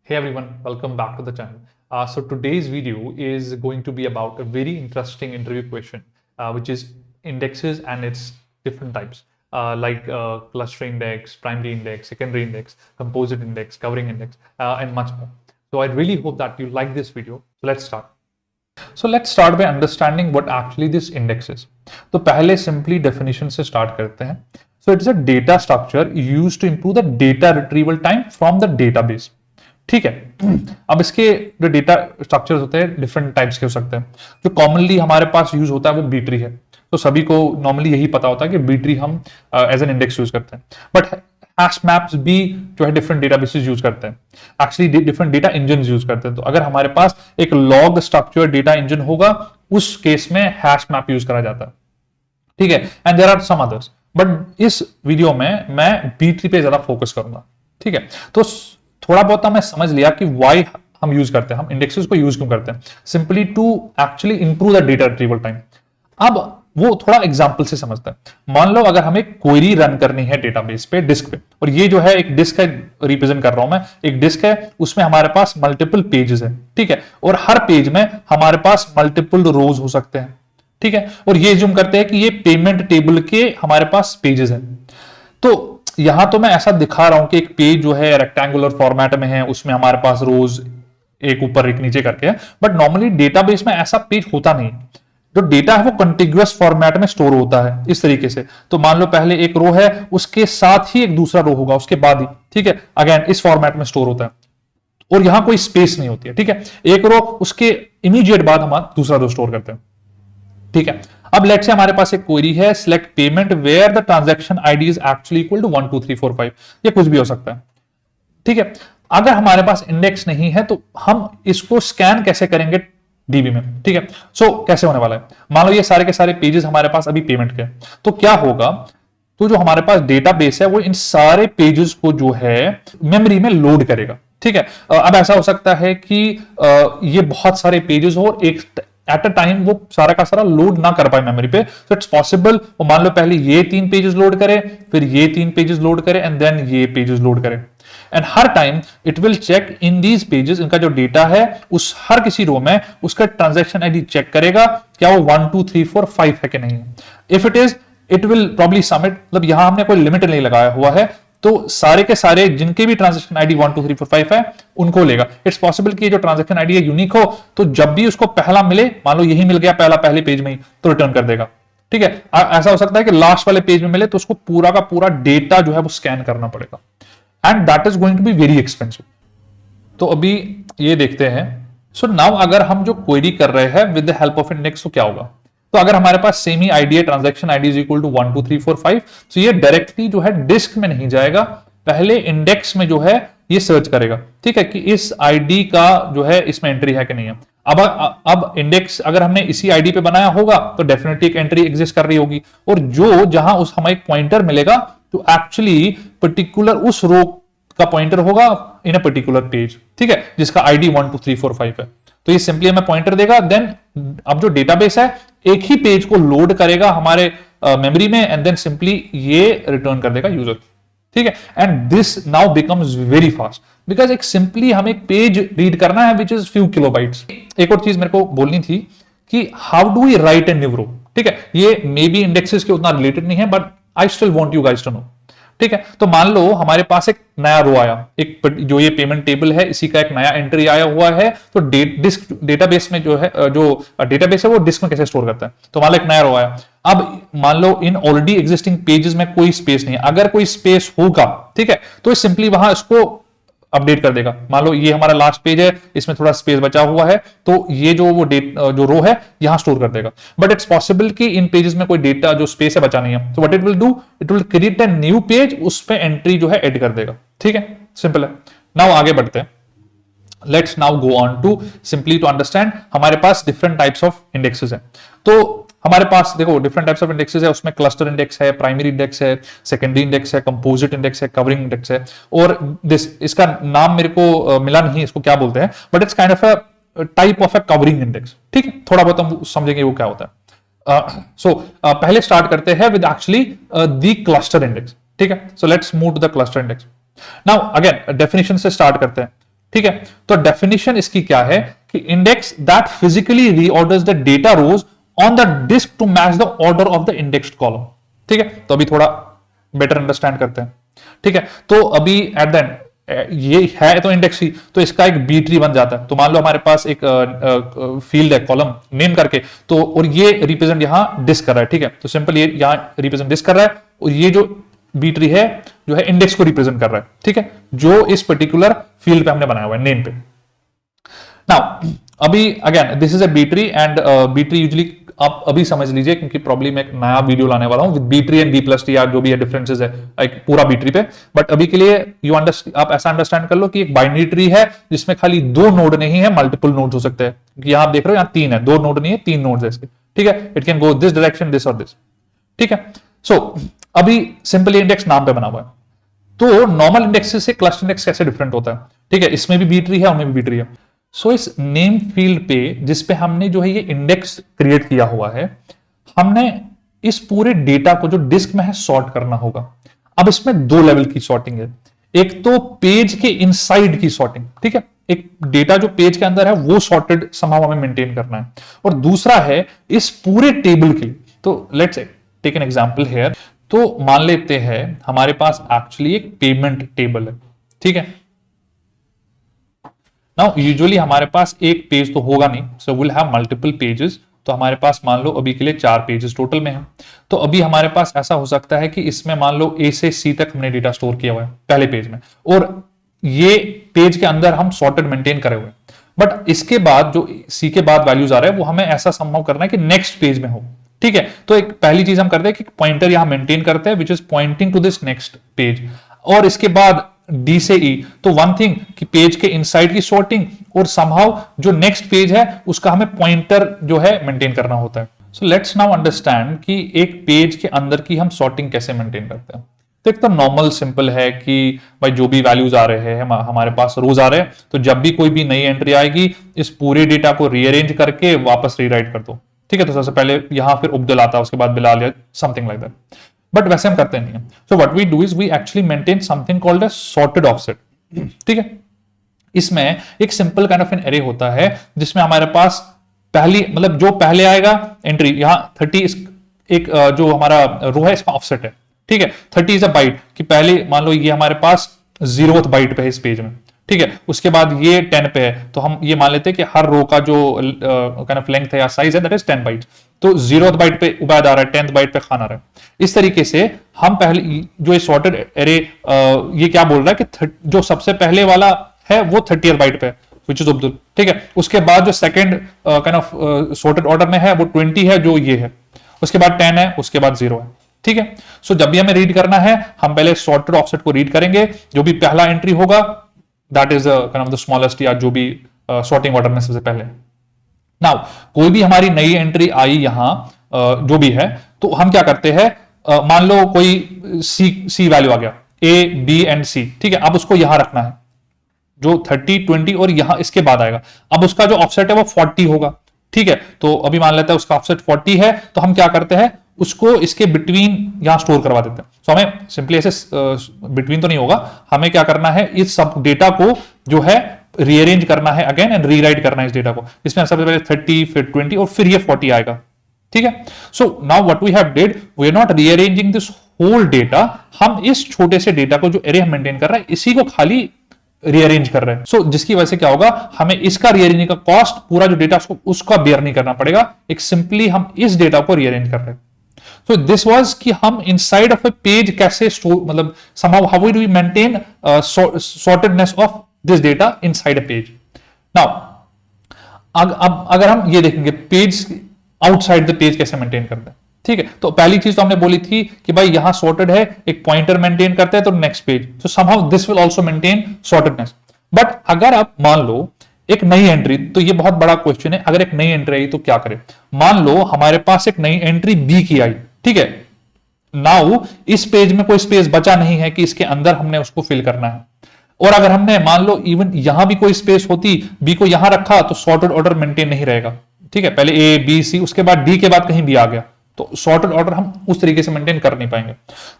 Hey everyone, welcome back to the channel. So today's video is going to be about a very interesting interview question, which is indexes and its different types, like cluster index, primary index, secondary index, composite index, covering index, and much more. So I really hope that you like this video. So let's start. So let's start by understanding what actually this index is. तो पहले simply definition से start करते हैं. So it's a data structure used to improve the data retrieval time from the database. ठीक है. अब इसके जो डेटा स्ट्रक्चर्स होते हैं डिफरेंट टाइप्स के हो सकते हैं. जो कॉमनली हमारे पास यूज होता है वो बी ट्री है. तो सभी को नॉर्मली यही पता होता है कि बी ट्री हम एज एन इंडेक्स यूज करते हैं. बट हैश मैप्स भी जो है डिफरेंट डेटाबेसेस यूज करते हैं. Actually different data engine use करते हैं. तो अगर हमारे पास एक लॉग स्ट्रक्चर डेटा इंजन होगा उस केस में हैश मैप यूज करा जाता है. ठीक है. And there are some others, but इस वीडियो में मैं बी ट्री पे ज्यादा फोकस करूंगा. ठीक है. तो थोड़ा बहुत मैं समझ लिया कि वाई हम यूज करते हैं, हम इंडेक्सेस को यूज क्यों करते हैं. Simply to actually improve the data retrieval time. अब वो थोड़ा एग्जांपल से समझते हैं. मान लो अगर हमें क्वेरी रन करनी है डेटाबेस पे डिस्क पे, और ये जो है एक डिस्क है, रिप्रेजेंट कर रहा हूं मैं, एक डिस्क है, उसमें हमारे पास मल्टीपल पेजेस है. ठीक है. और हर पेज में हमारे पास मल्टीपल रोज हो सकते हैं. ठीक है. और ये ज्यूम करते हैं कि ये पेमेंट टेबल के हमारे पास पेजेस है. तो यहां तो मैं ऐसा दिखा रहा हूं कि एक पेज जो है रेक्टेंगुलर फॉर्मेट में है, उसमें हमारे पास रोज एक ऊपर एक नीचे करके है. बट नॉर्मली डेटाबेस में ऐसा पेज होता नहीं. जो डेटा है वो कंटिग्यूअस फॉर्मेट में स्टोर होता है इस तरीके से. तो मान लो पहले एक रो है, उसके साथ ही एक दूसरा रो होगा उसके बाद ही. ठीक है. अगेन इस फॉर्मेट में स्टोर होता है और यहां कोई स्पेस नहीं होती है. ठीक है. एक रो उसके इमीडिएट बाद हम दूसरा रो स्टोर करते हैं. ठीक है. अब लेट से हमारे पास एक क्वेरी है, select payment where the transaction ID is actually equal to 1 2 3 4 5. ये कुछ भी हो सकता है. ठीक है. अगर हमारे पास इंडेक्स नहीं है तो हम इसको स्कैन कैसे करेंगे डीबी में. ठीक है. सो कैसे होने वाला है, मान लो ये सारे के सारे पेजेस हमारे पास अभी पेमेंट के. तो क्या होगा, तो जो हमारे पास डेटाबेस है वो इन सारे पेजेस को जो है मेमोरी में लोड करेगा. ठीक है. अब ऐसा हो सकता है कि ये बहुत सारे पेजेस हो और एक एट अ टाइम वो सारा का सारा लोड ना कर पाए मेमोरी पे. तो इट्स पॉसिबल वो मान लो पहले ये 3 पेजेस लोड करे, फिर ये 3 पेजेस लोड करे, एंड देन ये पेजेस लोड करे. एंड हर time it will check in these pages, इनका जो डेटा है उस हर किसी रो में उसका ट्रांजैक्शन आईडी चेक करेगा क्या वो 1 2 3 4 5 है कि नहीं. If it is, it will probably submit. मतलब यहां हमने कोई लिमिट नहीं लगाया हुआ है, तो सारे के सारे जिनके भी ट्रांजैक्शन आईडी 1 2 3 4 5 है उनको लेगा. इट्स पॉसिबल कि जो ट्रांजैक्शन आईडी है यूनिक हो, तो जब भी उसको पहला मिले, मान लो यही मिल गया पहला पहले पेज में ही, तो रिटर्न कर देगा. ठीक है. ऐसा हो सकता है कि लास्ट वाले पेज में मिले तो उसको पूरा का पूरा डेटा जो है वो स्कैन करना पड़ेगा, and that is going to be very expensive. तो अभी ये देखते हैं. सो नाउ अगर हम जो क्वेरी कर रहे हैं with the help of index, तो क्या होगा. तो अगर हमारे पास सेम ही आईडी है, transaction ID is equal to 1 2 3 4 5, तो ये डायरेक्टली जो है डिस्क में नहीं जाएगा, पहले इंडेक्स में जो है ये सर्च करेगा. ठीक है. कि इस आईडी का जो है इसमें एंट्री है कि नहीं है. अब इंडेक्स अगर हमने इसी आईडी पे बनाया होगा तो डेफिनेटली एक एंट्री एग्जिस्ट कर रही होगी, और जो जहां उस हमें एक पॉइंटर मिलेगा तो एक्चुअली पर्टिकुलर उस रो का पॉइंटर होगा इन अ पर्टिकुलर पेज. ठीक है. जिसका आईडी 1 2 3 4 5 है. तो ये सिंपली हमें पॉइंटर देगा. देन अब जो डेटाबेस है एक ही पेज को लोड करेगा हमारे मेमोरी में, एंड देन सिंपली ये रिटर्न कर देगा यूजर. ठीक है. And this now becomes very fast, because एक सिंपली हमें एक पेज रीड करना है विच इज फ्यू किलोबाइट्स. एक और चीज मेरे को बोलनी थी कि how do we write a new row. ठीक है. ये मे बी इंडेक्सेस के उतना रिलेटेड नहीं है, but I still want you guys to know. ठीक है. तो मान लो हमारे पास एक नया रो आया, एक जो ये पेमेंट टेबल है इसी का एक नया एंट्री आया हुआ है. तो डिस्क डेटाबेस में जो है, जो डेटाबेस है वो डिस्क में कैसे स्टोर करता है. तो मान लो एक नया रो आया. अब मान लो इन ऑलरेडी एग्जिस्टिंग पेजेस में कोई स्पेस नहीं है. अगर कोई स्पेस होगा, ठीक है, तो सिंपली वहां इसको अपडेट कर देगा. मान लो ये हमारा लास्ट पेज है, इसमें थोड़ा स्पेस बचा हुआ है, तो ये जो वो जो रो है यहां स्टोर कर देगा. बट इट्स पॉसिबल कि इन पेजेस में कोई डेटा जो स्पेस है बचा नहीं है. तो what it will do, it will create a new page, उस पे एंट्री जो है ऐड कर देगा. ठीक है. सिंपल है. नाउ आगे बढ़ते हैं. Let's now go on to simply to understand. हमारे पास डिफरेंट टाइप्स ऑफ इंडेक्सेस है. तो हमारे पास देखो डिफरेंट टाइप्स ऑफ इंडेक्सेस है. उसमें क्लस्टर इंडेक्स है, प्राइमरी इंडेक्स है, सेकेंडरी इंडेक्स है, कंपोजिट इंडेक्स है, कवरिंग इंडेक्स है. और दिस, इसका नाम मेरे को मिला नहीं, इसको क्या बोलते हैं, but it's kind of a type of a covering index. ठीक है. थोड़ा बहुत हम समझेंगे वो क्या होता है. पहले स्टार्ट करते हैं with actually the cluster index. ठीक है. So let's move to the cluster index. Now again definition से स्टार्ट करते हैं. ठीक है, तो डेफिनेशन इसकी क्या है कि index that physically reorders the data rows on the disk to match the order of the indexed column. ठीक है, तो अभी थोड़ा बेटर अंडरस्टैंड करते हैं। ठीक है, तो अभी एट द एंड ये है तो इंडेक्स ही, तो इसका एक बी ट्री बन जाता है। तो मान लो हमारे पास एक फील्ड है कॉलम नेम करके, तो और ये रिप्रेजेंट यहां डिस्क कर रहा है। ठीक है, तो सिंपल ये यहां रिप्रेजेंट डिस्क कर रहा है और ये जो बी ट्री है जो है इंडेक्स को रिप्रेजेंट कर रहा है। ठीक है, जो इस पर्टिकुलर फील्ड पे हमने बनाया हुआ है नेम पे। नाउ अभी again this is a B tree and B tree usually आप अभी समझ लीजिए, क्योंकि प्रॉब्लम मैं एक नया वीडियो लाने वाला हूं with B tree and B plus tree, जो भी है डिफरेंसेस है एक पूरा बी ट्री पे। बट अभी के लिए आप ऐसा अंडरस्टैंड कर लो कि एक बाइनरी ट्री है जिसमें खाली 2 नोड नहीं है, मल्टीपल नोड्स हो सकते हैं। क्योंकि यहां आप देख रहे हो यहां 3 है, 2 नोड नहीं है, 3 नोड्स है इसके। ठीक है, it can go this direction, this और दिस। ठीक है, सो अभी सिंपली इंडेक्स नाम पे बना हुआ है। तो नॉर्मल इंडेक्स से क्लस्टर इंडेक्स कैसे डिफरेंट होता है? ठीक है, इसमें भी बी ट्री है, उनमें भी बी ट्री है। सो इस नेम फील्ड पे जिसपे हमने जो है ये इंडेक्स क्रिएट किया हुआ है, हमने इस पूरे डेटा को जो डिस्क में है सॉर्ट करना होगा। अब इसमें 2 लेवल की सॉर्टिंग है। एक तो पेज के इनसाइड की सॉर्टिंग, ठीक है, एक डेटा जो पेज के अंदर है वो सॉर्टेड समहाउ हमें मेंटेन करना है, और दूसरा है इस पूरे टेबल के लिए। तो let's take an example here. तो मान लेते हैं हमारे पास एक्चुअली एक पेमेंट टेबल है। ठीक है, नाउ यूजुअली हमारे पास एक पेज तो होगा नहीं, so will have multiple pages. तो हमारे पास मान लो अभी के लिए 4 पेजेस टोटल में है। तो अभी हमारे पास ऐसा हो सकता है कि इसमें मान लो ए से सी तक हमने डेटा स्टोर किया हुआ है पहले पेज में, और ये पेज के अंदर हम सॉर्टेड मेंटेन करे हुए। बट इसके बाद जो सी के बाद वैल्यूज आ रहे हैं वो हमें ऐसा संभव करना है कि नेक्स्ट पेज में हो। ठीक है, तो एक पहली चीज हम करते हैं कि पॉइंटर यहां मेंटेन करते हैं which is pointing to this next page, और इसके बाद डी से ई। तो वन थिंग कि पेज के इनसाइड की सॉर्टिंग और समहाउ जो नेक्स्ट पेज है उसका हमें पॉइंटर जो है मेंटेन करना होता है। सो लेट्स नाउ अंडरस्टैंड कि एक पेज के अंदर की हम सॉर्टिंग कैसे मेंटेन करते हैं। तो एकदम नॉर्मल सिंपल है कि भाई जो भी वैल्यूज आ रहे हैं हमारे पास रोज आ रहे हैं, तो जब भी कोई भी नई एंट्री आएगी इस पूरे डेटा को रीअरेंज करके वापस रीराइट कर दो। ठीक है, तो सबसे पहले यहां फिर उब्दुल आता है, उसके बाद बिलाल या समथिंग लाइक दैट। बट वैसे हम करते नहीं है। So what we do is we actually maintain something called as sorted offset. ठीक है, इसमें एक simple kind of an array होता है जिसमें हमारे पास पहली मतलब जो पहले आएगा एंट्री यहां 30 एक जो हमारा रो है इसका ऑफसेट है। ठीक है, 30 इज अ बाइट कि पहले मान लो ये हमारे पास 0th बाइट पे है इस पेज में। ठीक है, उसके बाद ये 10 पे है, तो हम ये मान लेते हैं कि हर रो का जो काइंड ऑफ लेंथ है या साइज है दैट इज 10 बाइट्स। तो 0th बाइट पे उबैद आ रहा है, 10th बाइट पे खान आ रहा है। इस तरीके से हम पहले जो ये सॉर्टेड एरे ये क्या बोल रहा है कि जो सबसे पहले वाला है वो 30th बाइट पे विच इज अब्दुल। ठीक है, उसके बाद जो second kind of sorted order में है वो 20 है जो ये है, उसके बाद 10 है, उसके बाद 0 है। ठीक है, सो जब भी हमें रीड करना है हम पहले सॉर्टेड ऑफसेट को रीड करेंगे। जो भी पहला एंट्री होगा that is kind of the smallest, या जो भी सॉर्टिंग ऑर्डर में सबसे पहले। नाउ कोई भी हमारी नई एंट्री आई यहां जो भी है, तो हम क्या करते हैं, मान लो कोई सी वैल्यू आ गया, ए बी एंड सी। ठीक है, अब उसको यहां रखना है जो 30 20 और यहां इसके बाद आएगा। अब उसका जो ऑफसेट है वो 40 होगा। ठीक है, तो अभी मान लेते हैं उसका ऑफसेट 40 है, तो हम क्या करते हैं उसको इसके बिटवीन यहां स्टोर करवा देते हैं। तो हमें सिंपली ऐसे बिटवीन तो नहीं होगा, हमें क्या करना है इस सब डेटा को जो है रीअरेंज करना है अगेन एंड रीराइट करना है इस डेटा को। इसमें सबसे पहले 30 फिर 20 और फिर ये 40 आएगा। ठीक है, so now what we have did, we are not rearranging this whole data, हम इस छोटे से डेटा को जो एरे हम मेंटेन कर रहे हैं इसी को खाली रीअरेंज कर रहे हैं। सो जिसकी वजह से क्या होगा, हमें इसका रीअरेंजिंग का कॉस्ट पूरा जो डेटा उसका बेयर नहीं करना पड़ेगा, एक सिंपली हम इस डेटा को रीअरेंज कर रहे हैं। So this was कि हम inside of a page कैसे store, मतलब somehow how do we maintain sortedness of this data inside a page. Now अब अगर हम ये देखेंगे पेज आउटसाइड द पेज कैसे मेंटेन करते हैं। ठीक है, तो पहली चीज तो हमने बोली थी कि भाई यहां सॉर्टेड है, एक पॉइंटर मेंटेन करते हैं तो next page, so somehow this will also maintain sortedness. But अगर आप मान लो एक नई एंट्री, तो ये बहुत बड़ा क्वेश्चन है, अगर एक नई एंट्री आई तो क्या करें। मान लो हमारे पास एक नई एंट्री बी की आई। ठीक है, नाउ इस पेज में कोई स्पेस बचा नहीं है कि इसके अंदर हमने उसको फिल करना है, और अगर हमने मान लो इवन यहां भी कोई स्पेस होती, बी को यहां रखा तो सॉर्टेड ऑर्डर मेंटेन नहीं रहेगा। ठीक है, पहले ए बी सी, उसके बाद डी के बाद कहीं भी आ गया, तो सॉर्टेड ऑर्डर हम उस तरीके से मेंटेन कर नहीं पाएंगे।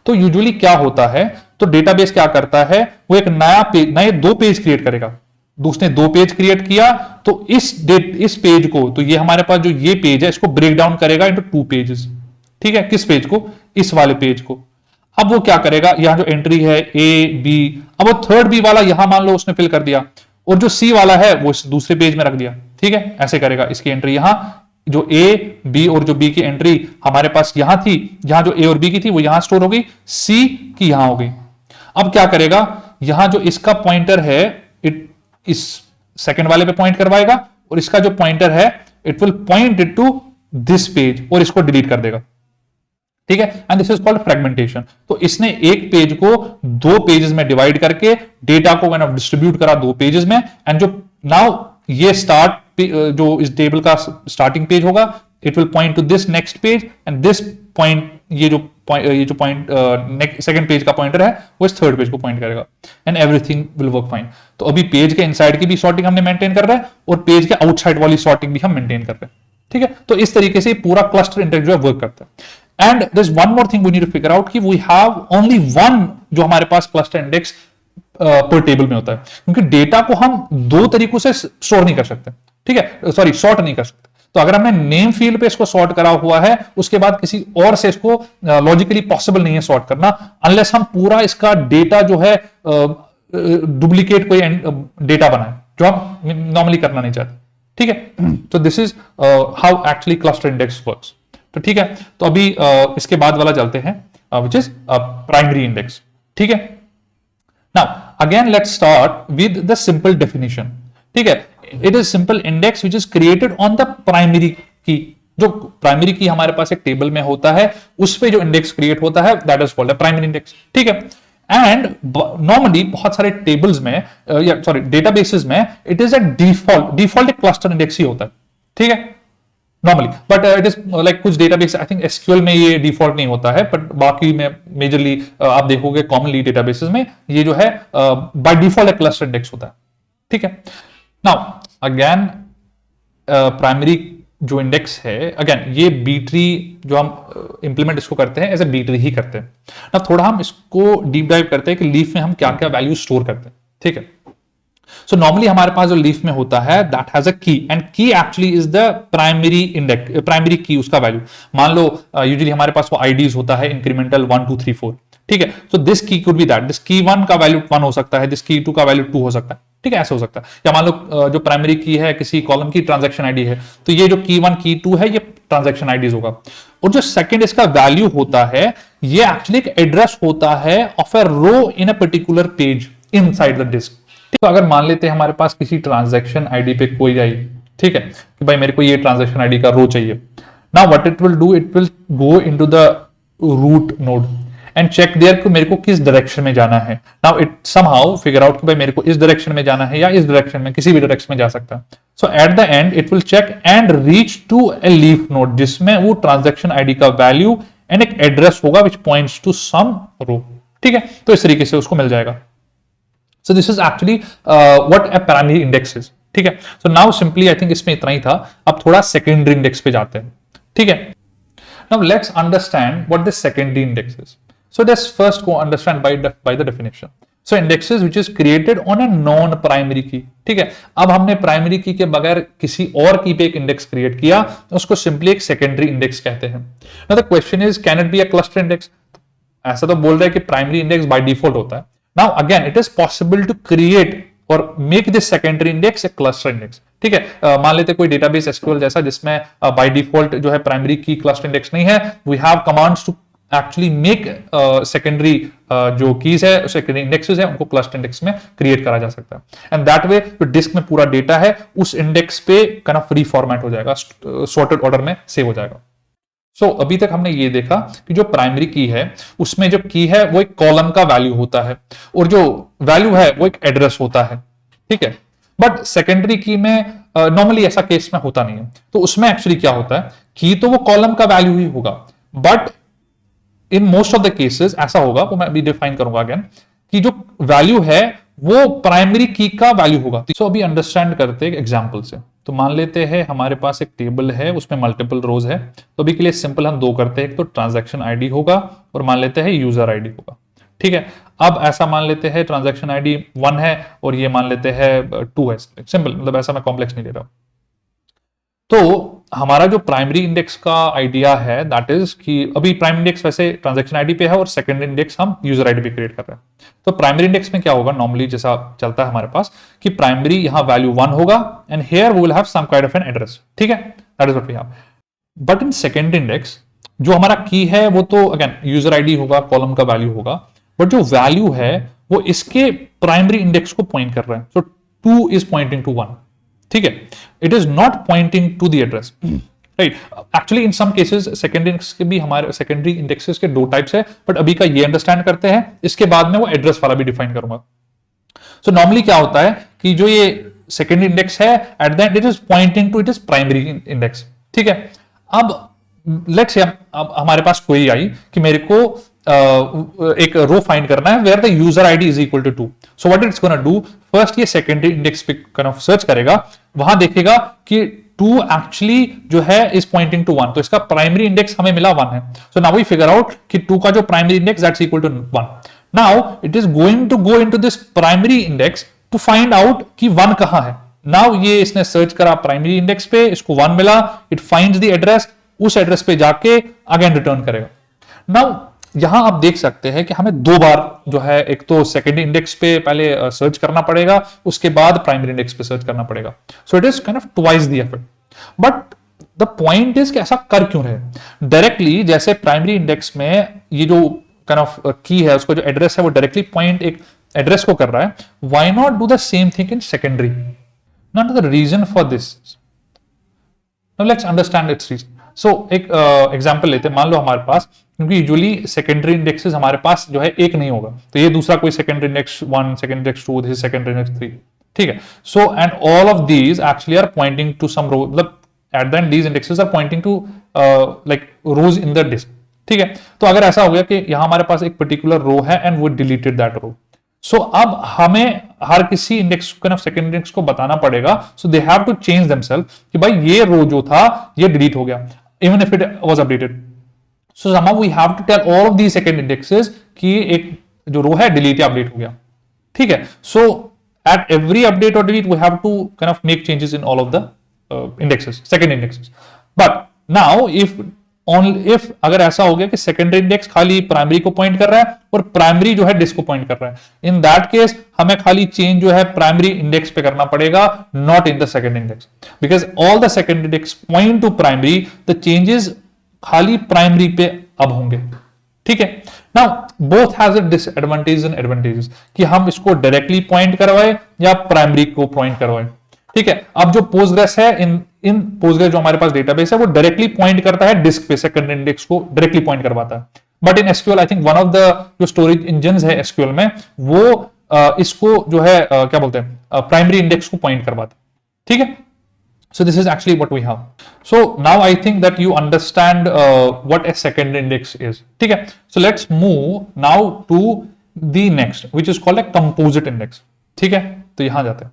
तो यूजुअली क्या होता है, तो डेटाबेस क्या करता है, वो एक नया पेज, नए 2 पेज क्रिएट करेगा। उसने 2 पेज क्रिएट किया, तो इस पेज को, तो ये हमारे पास जो ये पेज है इसको ब्रेक डाउन करेगा इनटू 2 पेजेस। ठीक है, किस पेज को? इस वाले पेज को। अब वो क्या करेगा, यहां जो एंट्री है ए बी, अब वो थर्ड बी वाला यहां मान लो उसने फिल कर दिया, और जो सी वाला है वो इस दूसरे पेज में रख दिया। ठीक है, ऐसे करेगा। इसकी एंट्री यहां, जो ए बी और जो बी की एंट्री हमारे पास यहां थी, यहां जो ए और बी की थी वो यहां स्टोर हो गई, सी की यहां हो गई। अब क्या करेगा, यहां जो इसका पॉइंटर है इस सेकंड वाले पे पॉइंट करवाएगा, और इसका जो पॉइंटर है it will point it to this page, और इसको डिलीट कर देगा। ठीक है, and this is called fragmentation. तो इसने एक पेज को 2 पेजेस में डिवाइड करके डेटा को काइंड ऑफ डिस्ट्रीब्यूट करा 2 पेजेस में, एंड जो नाउ ये जो इस टेबल का स्टार्टिंग पेज होगा, it will point two this next page, and this point, ये जो पॉइंट सेकंड पेज का पॉइंटर है वो इस थर्ड पेज को पॉइंट करेगा, and everything will work fine. तो अभी पेज के इनसाइड की भी सॉर्टिंग हमने मेंटेन कर रहे हैं, और पेज के आउटसाइड वाली सॉर्टिंग भी हम मेंटेन कर रहे हैं। ठीक है, तो इस तरीके से पूरा क्लस्टर इंडेक्स जो है वर्क करता है। And there is one more thing we need to figure out, कि वी हैव ओनली वन जो हमारे पास क्लस्टर इंडेक्स पर टेबल में होता है, क्योंकि डेटा को हम 2 तरीकों से स्टोर नहीं कर सकते। ठीक है, सॉरी, सॉर्ट नहीं कर सकते। तो अगर हमने नेम फील्ड पे इसको सॉर्ट करा हुआ है, उसके बाद किसी और से इसको लॉजिकली पॉसिबल नहीं है सॉर्ट करना, अनलेस हम पूरा इसका डेटा जो है डुप्लीकेट कोई डेटा बनाए, जो हम नॉर्मली करना नहीं चाहते। ठीक है, तो this is how actually cluster index works. तो ठीक है, तो अभी इसके बाद वाला चलते हैं, विच इज प्राइमरी इंडेक्स। ठीक है, now again let's start with the simple definition. ठीक है, it is simple index which is created on the primary की। जो प्राइमरी की हमारे पास एक टेबल में होता है, उस पे जो इंडेक्स क्रिएट होता है that is called primary index. ठीक है, एंड नॉर्मली बहुत सारे टेबल्स में या सॉरी डेटाबेसेस में इट इज अ डिफॉल्ट एक क्लस्टर इंडेक्स ही होता है। ठीक है, normally, but it is like कुछ डेटाबेस, आई थिंक एसक्यूएल में ये डिफॉल्ट नहीं होता है, बट बाकी में मेजरली आप देखोगे कॉमनली डेटाबेसेस में ये जो है बाय डिफॉल्ट एक क्लस्टर इंडेक्स होता है। ठीक है, नाउ अगेन प्राइमरी जो इंडेक्स है, अगेन ये बी ट्री जो हम इंप्लीमेंट इसको करते हैं एज ए बी ट्री ही करते हैं ना। थोड़ा हम इसको डीप डाइव करते हैं कि लीफ में हम क्या क्या वैल्यू स्टोर करते हैं। ठीक है, सो नॉर्मली हमारे पास जो लीफ में होता है दैट हैज अ की, एंड की actually is the primary index, primary की उसका वैल्यू। मान लो यूजुअली हमारे पास वो आईडीज होता है इंक्रीमेंटल 1 2 3 4। ठीक है, सो दिस की कुड बी दैट, दिस की 1 का वैल्यू 1 हो सकता है, दिस की 2 का वैल्यू 2 हो सकता है। ठीक है, ऐसे हो सकता है। या मान लो जो प्राइमरी की है किसी कॉलम की ट्रांजैक्शन आईडी है, तो ये जो की 1 की 2 है ये ट्रांजैक्शन आईडीज होगा, और जो सेकंड इसका वैल्यू होता है ये एक्चुअली एक एड्रेस होता है of a row in a particular page inside the disk. तो अगर मान लेते हैं हमारे पास किसी ट्रांजैक्शन आईडी पे कोई आई, ठीक है, कि भाई मेरे को ये ट्रांजैक्शन आईडी का रो चाहिए। Now what it will do, it will go into the root node and check there कि मेरे को किस डायरेक्शन में जाना है। Now it somehow figure out कि भाई मेरे को इस डायरेक्शन में जाना है या इस डायरेक्शन में, किसी भी डायरेक्शन में जा सकता है। So at the end it will check and reach to a leaf node, जिसमें वो ट्रांजैक्शन आईडी का वैल्यू एंड एक एड्रेस होगा विच पॉइंट्स टू सम रो। ठीक है, तो इस तरीके से उसको मिल जाएगा। So this is actually what a primary index is. ठीक है, so now simply I think इसमें इतना ही था। अब थोड़ा secondary index पे जाते हैं। ठीक है, now let's understand what this secondary index is. So let's first go understand by the definition. So indexes which is created on a non-primary key. ठीक है, अब हमने प्राइमरी की के बगैर किसी और की पे एक इंडेक्स क्रिएट किया, उसको सिंपली एक सेकेंडरी इंडेक्स कहते हैं। Now the question is, can it be a cluster index? ऐसा तो बोल रहा है कि प्राइमरी इंडेक्स बाय डिफॉल्ट होता है। Now again, it is possible to create or make this secondary index a cluster index. ठीक है, मान लेते कोई डेटाबेस एसक्यूएल जैसा जिसमें बाय डिफॉल्ट जो है प्राइमरी की क्लस्टर इंडेक्स नहीं है, we have commands to actually make secondary जो कीज है, सेकेंडरी इंडेक्सेस है, उनको क्लस्टर इंडेक्स में क्रिएट करा जा सकता है। एंड दैट वे जो डिस्क में पूरा डेटा है उस इंडेक्स पे काइंड ऑफ रीफॉर्मेट हो जाएगा, सॉर्टेड ऑर्डर में सेव हो जाएगा। सो अभी तक हमने ये देखा कि जो प्राइमरी की है उसमें जो की है वो एक कॉलम का वैल्यू होता है, और जो वैल्यू है वो एक एड्रेस होता है। ठीक है, बट सेकेंडरी की में नॉर्मली ऐसा केस में होता नहीं है। तो उसमें एक्चुअली क्या होता है, की तो वो कॉलम का वैल्यू ही होगा, but in most of the cases ऐसा होगा, वो मैं अभी डिफाइन करूंगा अगेन, कि जो वैल्यू है वो प्राइमरी की का वैल्यू होगा। तो अभी अंडरस्टैंड करते हैं एग्जांपल से। तो मान लेते हैं हमारे पास एक टेबल है, उसमें मल्टीपल रोज है। तो अभी के लिए सिंपल हम 2 करते हैं, एक तो ट्रांजैक्शन आईडी होगा और मान लेते हैं यूजर आईडी होगा। ठीक है। अब ऐसा मान लेते हैं ट्रांजैक्शन आईडी 1 है और ये मान लेते हैं 2 है, सिंपल, मतलब ऐसा मैं कॉम्प्लेक्स नहीं ले रहा हूं। तो हमारा जो प्राइमरी इंडेक्स का आइडिया है दैट इज कि अभी प्राइमरी इंडेक्स वैसे ट्रांजैक्शन आईडी पे है और सेकंडरी इंडेक्स हम यूजर आईडी पे क्रिएट कर रहे हैं। तो प्राइमरी इंडेक्स में क्या होगा, नॉर्मली जैसा चलता है हमारे पास कि प्राइमरी यहां वैल्यू 1 होगा and here we will have some kind of an address, ठीक है, that is what we have. But in secondary index जो हमारा की है वो तो अगेन यूजर आईडी होगा, कॉलम का वैल्यू होगा, बट जो वैल्यू है वो इसके प्राइमरी इंडेक्स को पॉइंट कर रहा है। सो 2 इज पॉइंटिंग टू 1, ठीक है, it is not pointing to the address, right. Actually in some cases secondary index के भी, हमारे सेकेंडरी इंडेक्सेस के 2 टाइप्स है, बट अभी का ये अंडरस्टैंड करते हैं, इसके बाद में वो एड्रेस वाला भी डिफाइन करूंगा। सो नॉर्मली क्या होता है कि जो ये सेकेंडरी इंडेक्स है at the end it is pointing to it is primary index, ठीक है। अब लेट्स से अब हमारे पास क्वेरी आई कि मेरे को एक रो फाइंड करना है where the user ID is equal to 2। So what it's gonna do, first ये सेकेंडरी इंडेक्स पे काइंड ऑफ सर्च करेगा, वहां देखेगा कि 2 एक्चुअली जो है इज पॉइंटिंग टू 1, तो इसका प्राइमरी इंडेक्स हमें मिला 1 है। So now we figure out कि 2 का जो primary index that's equal to 1। Now it is going to go into this primary index to find out कि 1 कहां है। नाउ ये इसने सर्च करा प्राइमरी इंडेक्स पे, इसको 1 मिला, इट फाइंड्स द एड्रेस, उस एड्रेस पे जाके अगेन रिटर्न करेगा। नाउ यहां आप देख सकते हैं कि हमें 2 बार जो है, एक तो सेकेंडरी इंडेक्स पे पहले सर्च करना पड़ेगा, उसके बाद प्राइमरी इंडेक्स पे सर्च करना पड़ेगा। So it is kind of twice the effort. But the point is कि ऐसा कर क्यों रहे, डायरेक्टली जैसे प्राइमरी इंडेक्स में ये जो काइंड ऑफ की है, उसको जो एड्रेस है वो डायरेक्टली पॉइंट एक एड्रेस को कर रहा है, why not do the same thing in secondary? Not the reason for this, now let's understand its reason. So एक एग्जांपल लेते हैं, मान लो हमारे पास, क्योंकि यूजुअली सेकेंडरी इंडेक्सेस हमारे पास जो है एक नहीं होगा, तो ये दूसरा कोई secondary index 1, secondary index 2, this is secondary index 3, ठीक है। So and all of these actually are pointing to some row, मतलब at the end these indexes are pointing to like rows in the disk, ठीक है। तो अगर ऐसा हो गया कि यहां हमारे पास एक पर्टिकुलर रो है एंड वो डिलीटेड दैट रो, सो अब हमें हर किसी इंडेक्स सेकेंडरी इंडेक्स को बताना पड़ेगा, so they have to change themselves कि भाई ये रो जो था ये डिलीट हो गया, even if it was updated. So somehow we have to tell all of these second indexes कि एक जो रो है डिलीट या अपडेट हो गया, ठीक है। सो at every update or delete we have to kind of make changes in all of the indexes, second indexes. But now if अगर ऐसा हो गया कि सेकेंडरी इंडेक्स खाली प्राइमरी को पॉइंट कर रहा है और प्राइमरी जो है डिस्क को पॉइंट कर रहा है, इन दैट केस हमें खाली चेंज जो है प्राइमरी इंडेक्स पे करना पड़ेगा, not in the second index, because all the second index point two primary, the changes खाली प्राइमरी पे अब होंगे, ठीक है। Now both has a disadvantage and advantages कि हम इसको डायरेक्टली पॉइंट करवाए या प्राइमरी को पॉइंट करवाए, ठीक है। अब जो पोस्टग्रेस है, इन पोस्टग्रेस जो हमारे पास डेटाबेस है वो डायरेक्टली पॉइंट करता है डिस्क पे, सेकंड इंडेक्स को डायरेक्टली पॉइंट करवाता है। But in SQL I think one of the जो स्टोरेज इंजन है एसक्यूएल में, वो इसको जो है क्या बोलते हैं, प्राइमरी इंडेक्स को पॉइंट करवाता है, ठीक है। So this is actually what we have. So now I think that you understand what a second index is. ठीक है? So let's move now to the next, which is called a composite index. ठीक है? तो यहां जाते हैं.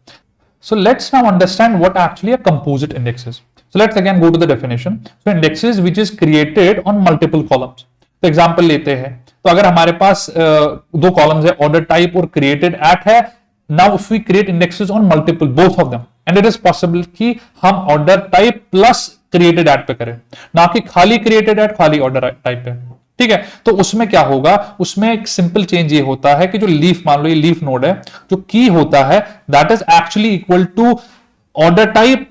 So let's now understand what actually a composite index is. So let's again go to the definition. So indexes which is created on multiple columns. तो example लेते हैं. तो अगर हमारे पास दो कॉलम्स है, ऑर्डर टाइप और क्रिएटेड एट है. Now if we create indexes on multiple, both of them, and it is possible कि हम order type plus created at पे करें, ना कि खाली क्रिएटेड एट खाली ऑर्डर टाइप पे, ठीक है। तो उसमें क्या होगा, उसमें एक सिंपल चेंज ये होता है कि जो लीफ, मान लो ये लीफ नोड है, जो की होता है that is actually equal to order type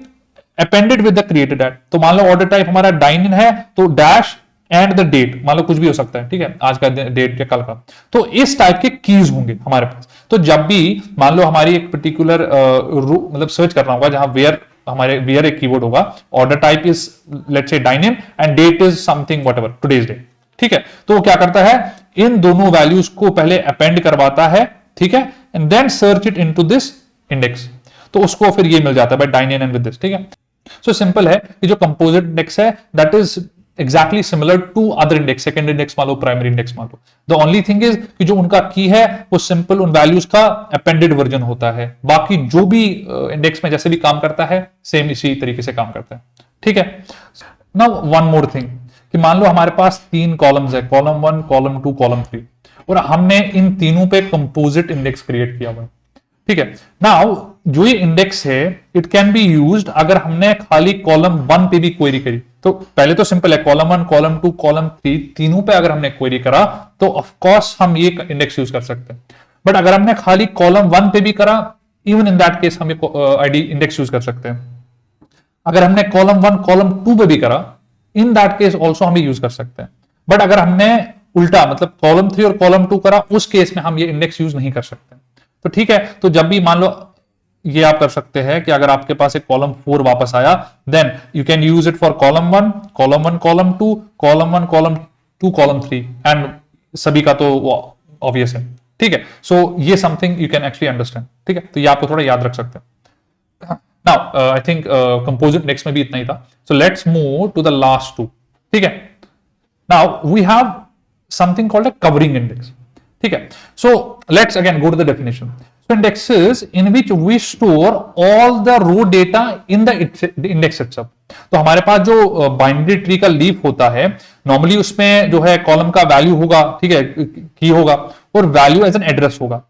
appended with the created at. तो मान लो ऑर्डर टाइप हमारा डाइन इन है, तो डैश एंड द डेट, मान लो कुछ भी हो सकता है, ठीक है, आज का डेट या कल का। तो इस टाइप के कीज होंगे हमारे पास। तो जब भी मान लो हमारी एक पर्टिकुलर मतलब सर्च करना होगा जहां वेयर, हमारे वेयर एक कीवर्ड होगा, order type is let's say dine in and date is something whatever, today's day, ठीक है। तो वो क्या करता है, इन दोनों वैल्यूज को पहले अपेंड करवाता है, ठीक है, and then search it into this index. तो उसको फिर ये मिल जाता है by dine in and with this, ठीक है। सो सिंपल है कि जो कंपोजिट इंडेक्स है that is exactly similar to other index, second index मान लो, primary index मान लो। The only thing is कि जो उनका की है वो सिंपल उन वैल्यूज का appended वर्जन होता है, बाकी जो भी इंडेक्स में जैसे भी काम करता है सेम इसी तरीके से काम करता है, ठीक है। Now one more thing कि मान लो हमारे पास 3 कॉलम्स है, कॉलम 1, कॉलम 2, कॉलम 3, और हमने इन तीनों पे कंपोजिट इंडेक्स क्रिएट किया हुआ है। ठीक है, नाउ जो ये इंडेक्स है इट कैन बी यूज्ड अगर हमने खाली कॉलम 1 पे भी क्वेरी करी। तो पहले तो सिंपल है, कॉलम 1, कॉलम 2, कॉलम 3 तीनों पे अगर हमने क्वेरी करा तो ऑफ कोर्स हम ये इंडेक्स यूज कर सकते हैं। बट अगर हमने खाली कॉलम 1 पे भी करा, इवन इन दैट केस हम आईडी इंडेक्स यूज कर सकते हैं। अगर हमने कॉलम 1 कॉलम 2 पे भी करा, इन दैट केस ऑल्सो हम यूज कर सकते हैं। बट अगर हमने उल्टा मतलब कॉलम 3 और कॉलम 2 करा, उस केस में हम ये इंडेक्स यूज नहीं कर सकते। तो ठीक है, तो जब भी मान लो ये आप कर सकते हैं कि अगर आपके पास एक कॉलम 4 वापस आया, then you can use it for column 1 column 1 column 2 column 1 column 2 column 3 and सभी का तो ऑब्वियस है। ठीक है, सो ये something you can actually understand. ठीक है, तो ये आपको थोड़ा याद रख सकते हैं। Now I think composite index में भी इतना ही था। So let's move to the last two. ठीक है, now we have something called a covering index. ठीक है, so let's again go to the definition. So indexes in which we store all the row data in the index itself. तो हमारे पास जो binary tree का leaf होता है, normally उसमें जो है कॉलम का वैल्यू होगा, ठीक है, की होगा, और वैल्यू एज एन एड्रेस होगा।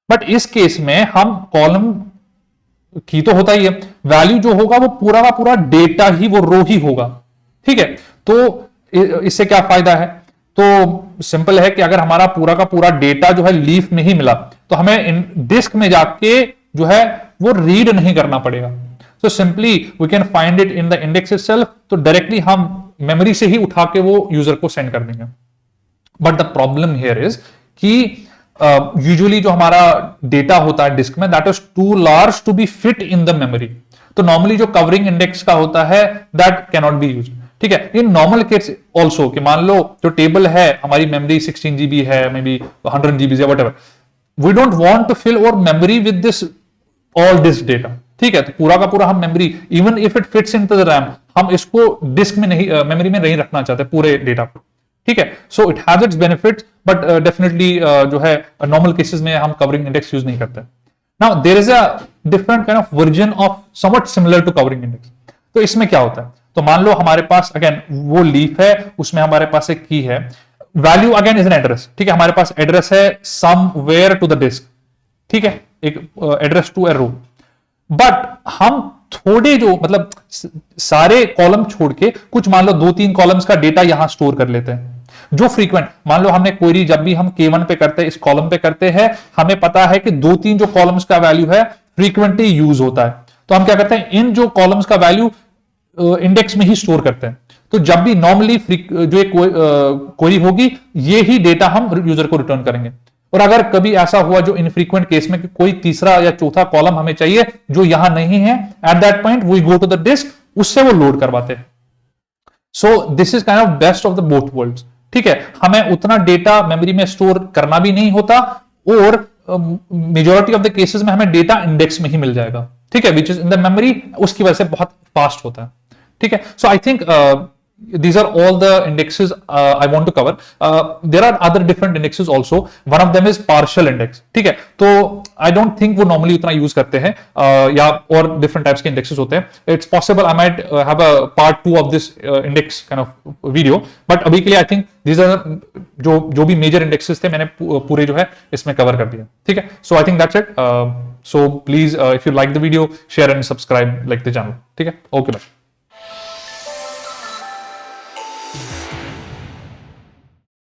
बट इस केस में हम कॉलम की तो होता ही है, वैल्यू जो होगा वो पूरा का पूरा डेटा ही, वो रो ही होगा। ठीक है, तो इससे क्या फायदा है? तो सिंपल है कि अगर हमारा पूरा का पूरा डेटा जो है लीफ में ही मिला, तो हमें डिस्क में जाके जो है वो रीड नहीं करना पड़ेगा। So simply we can find it in the index itself. तो डायरेक्टली हम मेमोरी से ही उठा के वो यूजर को सेंड कर देंगे। But the problem here is कि यूजुअली जो हमारा डेटा होता है डिस्क में, that is too large to be fit in the memory. तो नॉर्मली जो कवरिंग इंडेक्स का होता है that can not be used. ठीक है, इन नॉर्मल केस ऑल्सो कि मान लो जो टेबल है हमारी मेमोरी 16 GB है, मे बी 100 GB है, what we don't want to fill our memory with this all this data. ठीक है, तो पूरा का पूरा हम memory, even if it fits into the RAM, हम इसको डिस्क में नहीं, मेमोरी में नहीं रखना चाहते पूरे डेटा को। ठीक है, so it has its benefits, but definitely जो है नॉर्मल केसेस में हम कवरिंग इंडेक्स यूज नहीं करते। Now there is a different kind of version of somewhat similar to covering index. तो इसमें क्या होता है? तो मान लो हमारे पास अगेन वो लीफ है, उसमें हमारे पास एक की है, value again is an address. ठीक है, हमारे पास एड्रेस है समवेयर टू द डिस्क। ठीक है, एक address to a row. But हम थोड़े जो मतलब सारे कॉलम छोड़ के कुछ मान लो 2-3 कॉलम्स का डेटा यहां स्टोर कर लेते हैं जो फ्रीक्वेंट, मान लो हमने क्वेरी जब भी हम K1 पे करते हैं, इस कॉलम पे करते हैं, हमें पता है कि 2-3 जो कॉलम्स का वैल्यू है फ्रीक्वेंटली यूज होता है। तो हम क्या करते हैं, इन जो कॉलम्स का वैल्यू इंडेक्स में ही स्टोर करते हैं। तो जब भी नॉर्मली जो एक क्वेरी होगी, ये ही डेटा हम यूजर को रिटर्न करेंगे। और अगर कभी ऐसा हुआ जो इनफ्रीक्वेंट केस में कि कोई तीसरा या चौथा कॉलम हमें चाहिए जो यहां नहीं है, at that point we go to the disk, उससे वो लोड करवाते हैं। So this is kind of best of the both worlds. ठीक है, हमें उतना डेटा मेमोरी में स्टोर करना भी नहीं होता, और मेजॉरिटी ऑफ द केसेस में हमें डेटा इंडेक्स में ही मिल जाएगा। ठीक है, which is in the memory, उसकी वजह से बहुत फास्ट होता है। ठीक है, so I think these are all the indexes I want to cover. There are other different indexes also. One of them is partial index. ठीक है, तो I don't think वो normally उतना use करते हैं, या और different types के indexes होते हैं. It's possible I might have a part 2 of this index kind of video. But अभी के लिए I think these are जो भी major indexes थे, मैंने पूरे जो है इसमें cover कर दिया। ठीक है, so I think that's it. So please if you like the video, share and subscribe like the channel. ठीक है, okay bye.